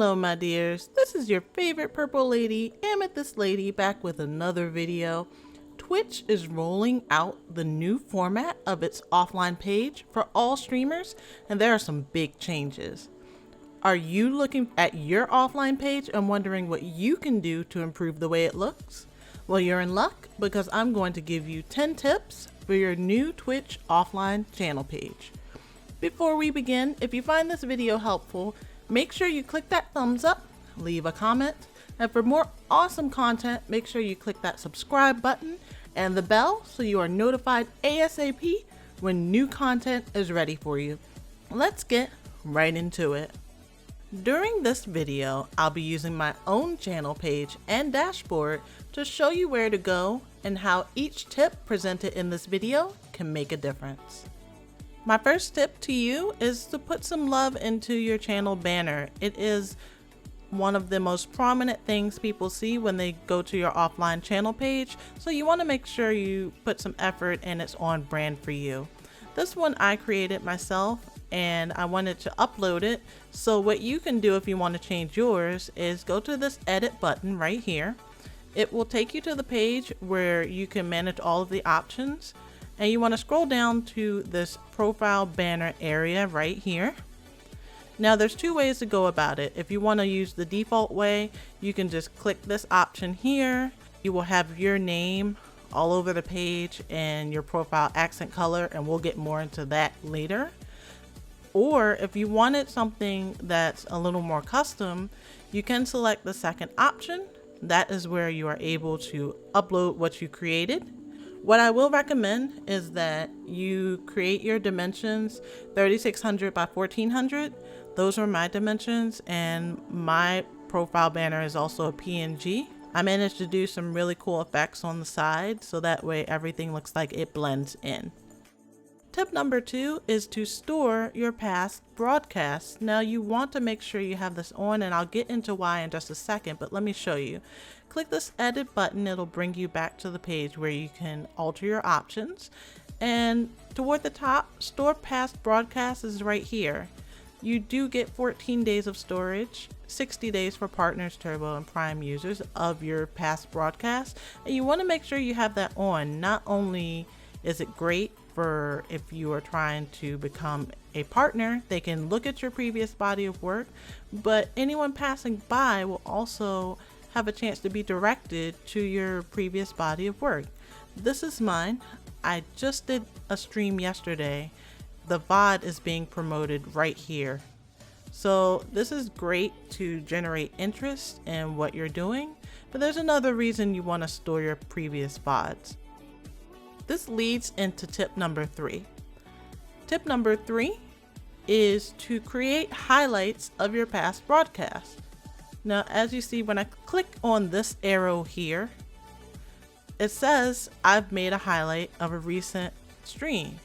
Hello my dears, this is your favorite purple lady, Amethyst Lady, back with another video. Twitch is rolling out the new format of its offline page for all streamers, and there are some big changes. Are you looking at your offline page and wondering what you can do to improve the way it looks? Well, you're in luck because I'm going to give you 10 tips for your new Twitch offline channel page. Before we begin, if you find this video helpful, make sure you click that thumbs up, leave a comment, and for more awesome content, make sure you click that subscribe button and the bell so you are notified ASAP when new content is ready for you. Let's get right into it. During this video, I'll be using my own channel page and dashboard to show you where to go and how each tip presented in this video can make a difference. My first tip to you is to put some love into your channel banner. It is one of the most prominent things people see when they go to your offline channel page, so you want to make sure you put some effort and it's on brand for you. This one I created myself and I wanted to upload it, so what you can do if you want to change yours is go to this edit button right here. It will take you to the page where you can manage all of the options. And you want to scroll down to this profile banner area right here. Now there's two ways to go about it. If you want to use the default way, you can just click this option here. You will have your name all over the page and your profile accent color, and we'll get more into that later. Or if you wanted something that's a little more custom, you can select the second option. That is where you are able to upload what you created. What I will recommend is that you create your dimensions 3600 by 1400. Those are my dimensions, and my profile banner is also a PNG. I managed to do some really cool effects on the side so that way everything looks like it blends in. Tip number 2 is to store your past broadcasts. Now you want to make sure you have this on, and I'll get into why in just a second, but let me show you. Click this edit button, it'll bring you back to the page where you can alter your options. And toward the top, store past broadcasts is right here. You do get 14 days of storage, 60 days for partners, turbo, and prime users of your past broadcasts. And you want to make sure you have that on. Not only is it great for if you are trying to become a partner, they can look at your previous body of work, but anyone passing by will also have a chance to be directed to your previous body of work. This is mine. I just did a stream yesterday. The VOD is being promoted right here. So this is great to generate interest in what you're doing, but there's another reason you want to store your previous VODs. This leads into tip number 3. Tip number 3 is to create highlights of your past broadcasts. Now, as you see, when I click on this arrow here, it says I've made a highlight of a recent stream.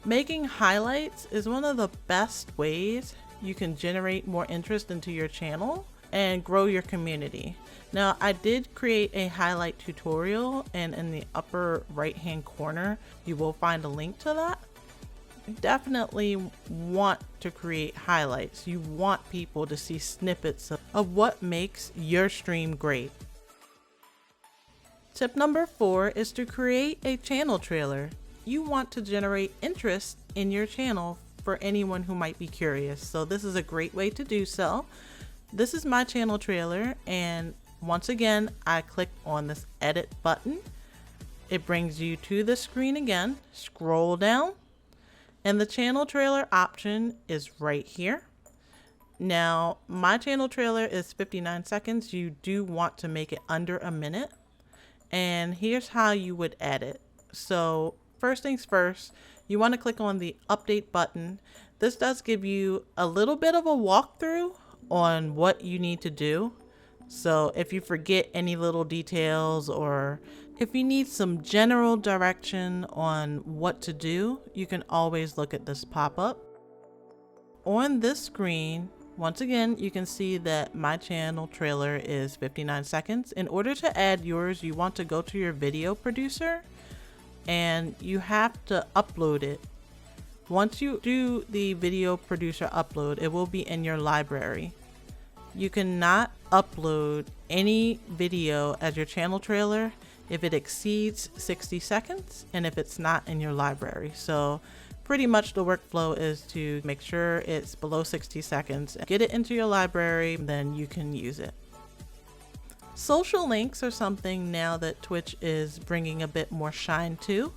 Making highlights is one of the best ways you can generate more interest into your channel and grow your community. Now, I did create a highlight tutorial, and in the upper right hand corner, you will find a link to that. You definitely want to create highlights. You want people to see snippets of what makes your stream great. Tip number 4 is to create a channel trailer. You want to generate interest in your channel for anyone who might be curious. So this is a great way to do so. This is my channel trailer, and once again, I click on this edit button. It brings you to the screen again. Scroll down, and the channel trailer option is right here. Now, my channel trailer is 59 seconds. You do want to make it under a minute. And here's how you would add it. So first things first, you want to click on the update button. This does give you a little bit of a walkthrough on what you need to do. So if you forget any little details, or if you need some general direction on what to do, you can always look at this pop-up. On this screen, once again, you can see that my channel trailer is 59 seconds. In order to add yours, you want to go to your video producer and you have to upload it. Once you do the video producer upload, it will be in your library. You cannot upload any video as your channel trailer if it exceeds 60 seconds and if it's not in your library. So pretty much the workflow is to make sure it's below 60 seconds, get it into your library, then you can use it. Social links are something now that Twitch is bringing a bit more shine to.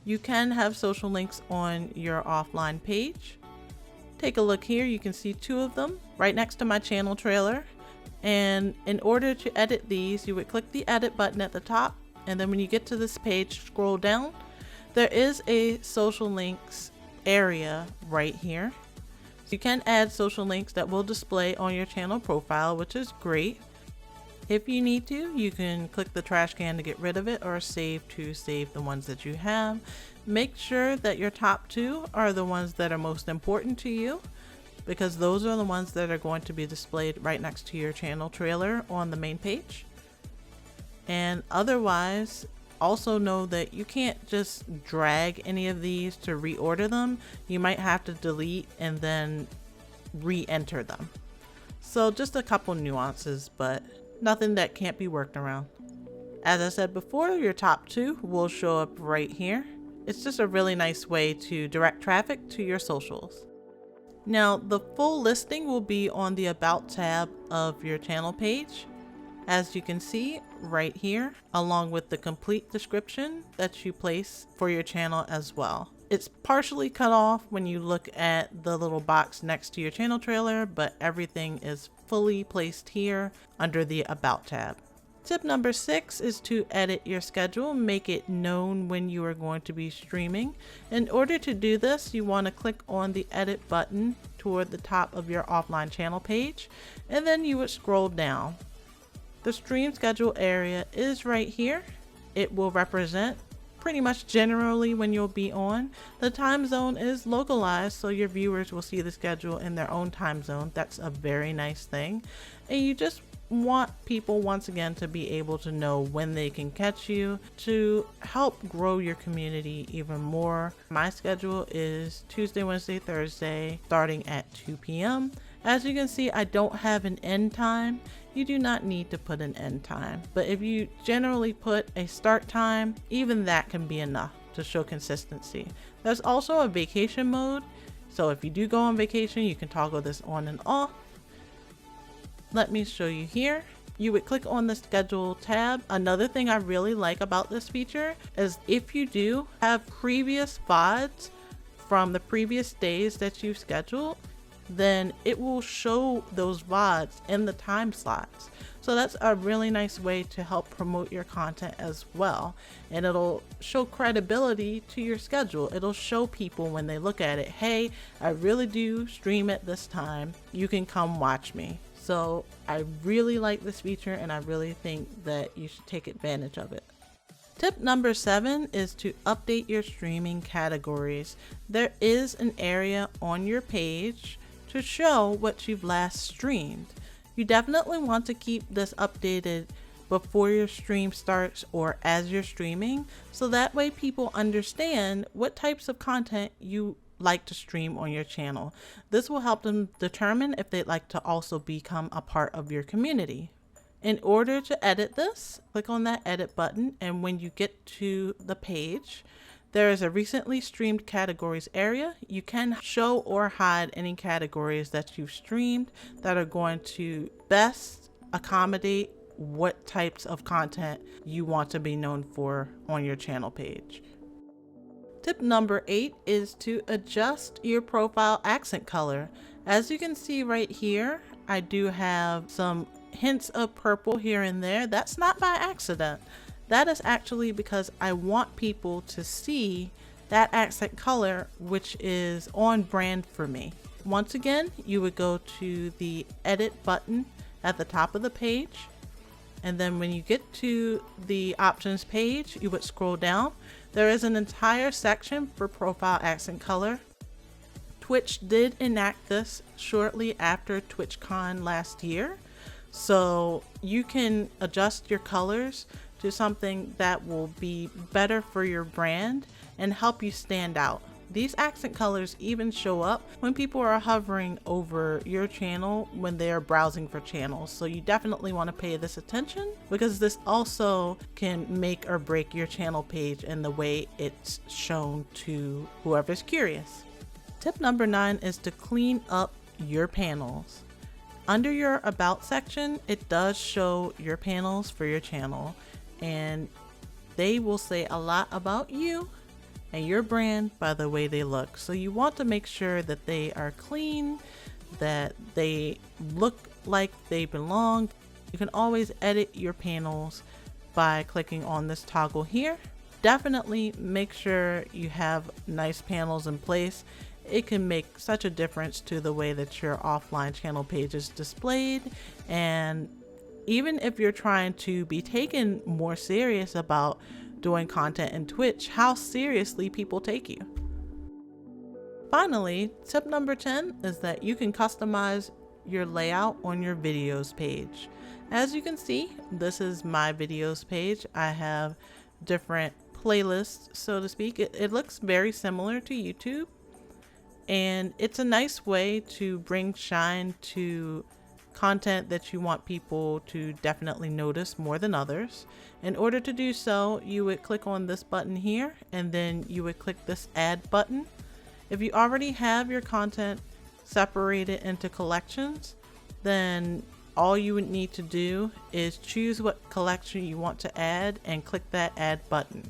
You can have social links on your offline page. Take a look here, you can see 2 of them right next to my channel trailer. And in order to edit these, you would click the edit button at the top, and then when you get to this page, scroll down. There is a social links area right here. So you can add social links that will display on your channel profile, which is great. If you need to, you can click the trash can to get rid of it, or save to save the ones that you have. Make sure that your top 2 are the ones that are most important to you, because those are the ones that are going to be displayed right next to your channel trailer on the main page. And otherwise, also know that you can't just drag any of these to reorder them. You might have to delete and then re-enter them. So just a couple nuances, but nothing that can't be worked around. As I said before, your top 2 will show up right here. It's just a really nice way to direct traffic to your socials. Now, the full listing will be on the About tab of your channel page, as you can see right here, along with the complete description that you place for your channel as well. It's partially cut off when you look at the little box next to your channel trailer, but everything is fully placed here under the About tab. Tip number 6 is to edit your schedule, make it known when you are going to be streaming. In order to do this, you want to click on the edit button toward the top of your offline channel page, and then you would scroll down. The stream schedule area is right here. It will represent pretty much generally when you'll be on. The time zone is localized, so your viewers will see the schedule in their own time zone. That's a very nice thing. And you just want people, once again, to be able to know when they can catch you to help grow your community even more. My schedule is Tuesday, Wednesday, Thursday, starting at 2 p.m. As you can see, I don't have an end time. You do not need to put an end time, but if you generally put a start time, even that can be enough to show consistency. There's also a vacation mode, so if you do go on vacation, you can toggle this on and off. Let me show you here. You would click on the schedule tab. Another thing I really like about this feature is if you do have previous VODs from the previous days that you've scheduled, then it will show those VODs in the time slots. So that's a really nice way to help promote your content as well. And it'll show credibility to your schedule. It'll show people when they look at it, hey, I really do stream at this time. You can come watch me. So I really like this feature, and I really think that you should take advantage of it. Tip number 7 is to update your streaming categories. There is an area on your page to show what you've last streamed. You definitely want to keep this updated before your stream starts or as you're streaming, so that way people understand what types of content you like to stream on your channel. This will help them determine if they'd like to also become a part of your community. In order to edit this, click on that edit button, and when you get to the page, there is a recently streamed categories area. You can show or hide any categories that you've streamed that are going to best accommodate what types of content you want to be known for on your channel page. Tip number 8 is to adjust your profile accent color. As you can see right here, I do have some hints of purple here and there. That's not by accident. That is actually because I want people to see that accent color, which is on brand for me. Once again, you would go to the edit button at the top of the page. And then when you get to the options page, you would scroll down. There is an entire section for profile accent color. Twitch did enact this shortly after TwitchCon last year. So you can adjust your colors to something that will be better for your brand and help you stand out. These accent colors even show up when people are hovering over your channel when they are browsing for channels. So you definitely want to pay this attention, because this also can make or break your channel page and the way it's shown to whoever's curious. Tip number 9 is to clean up your panels. Under your About section, it does show your panels for your channel, and they will say a lot about you and your brand by the way they look. So you want to make sure that they are clean, that they look like they belong. You can always edit your panels by clicking on this toggle here. Definitely make sure you have nice panels in place. It can make such a difference to the way that your offline channel page is displayed. And even if you're trying to be taken more serious about doing content in Twitch, how seriously people take you. Finally, tip number 10 is that you can customize your layout on your videos page. As you can see, this is my videos page. I have different playlists, so to speak. It looks very similar to YouTube, and it's a nice way to bring shine to content that you want people to definitely notice more than others. In order to do so, you would click on this button here, and then you would click this add button. If you already have your content separated into collections, then all you would need to do is choose what collection you want to add and click that add button.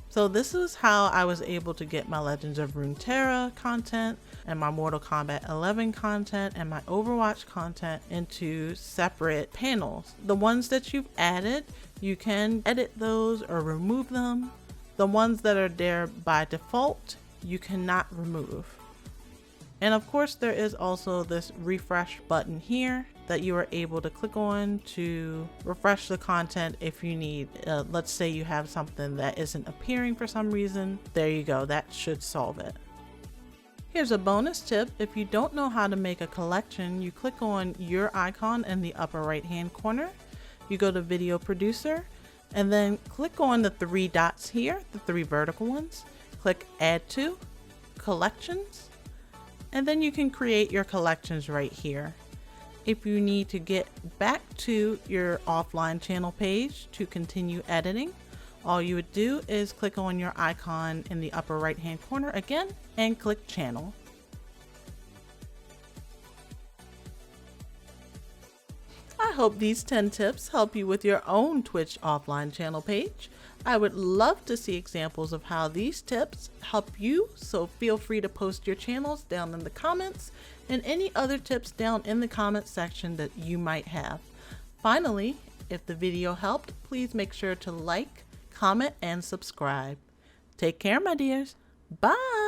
So this is how I was able to get my Legends of Runeterra content and my Mortal Kombat 11 content and my Overwatch content into separate panels. The ones that you've added, you can edit those or remove them. The ones that are there by default, you cannot remove. And of course, there is also this refresh button here that you are able to click on to refresh the content if you need. Let's say you have something that isn't appearing for some reason. There you go, that should solve it. Here's a bonus tip. If you don't know how to make a collection, you click on your icon in the upper right hand corner. You go to Video Producer and then click on the 3 dots here, the 3 vertical ones. Click Add to, Collections, and then you can create your collections right here. If you need to get back to your offline channel page to continue editing, all you would do is click on your icon in the upper right hand corner again and click Channel. I hope these 10 tips help you with your own Twitch offline channel page. I would love to see examples of how these tips help you, so feel free to post your channels down in the comments and any other tips down in the comments section that you might have. Finally, if the video helped, please make sure to like, comment, and subscribe. Take care, my dears. Bye!